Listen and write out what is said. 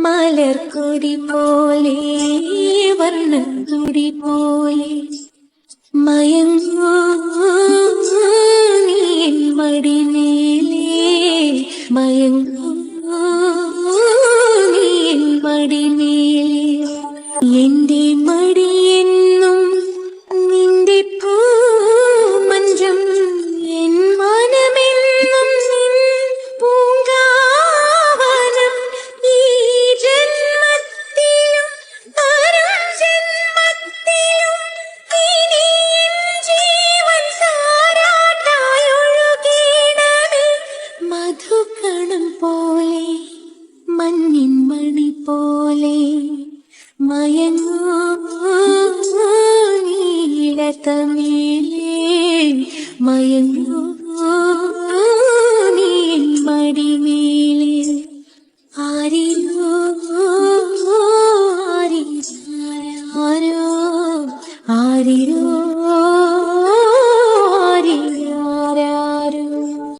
മലർക്കൊടി പോലെ വർണ്ണക്കൊടി പോലെ മയങ്ങൂ നീ എൻ മടിമേലേ, മയങ്ങൂ നീ എൻ മടിമേലേ. എന്റെ മടിയെന്നും നിന്റെ പൂമഞ്ചം, എൻ മനമെന്നും നിൻ പൂങ്കാവനം. ഈ ജന്മത്തിലും വരും ജന്മത്തിലും ഇനി എൻ ജീവൻ താരാട്ടായൊഴുകിയിടമേ. മധുകണം പോലെ മഞ്ഞിൻ മണി പോലെ മയങ്ങൂ നീലത്തമേലേ, മയങ്ങൂ നീ എൻ മടിമേലേ. ആരിരോ ആരിരോ ആരിരോ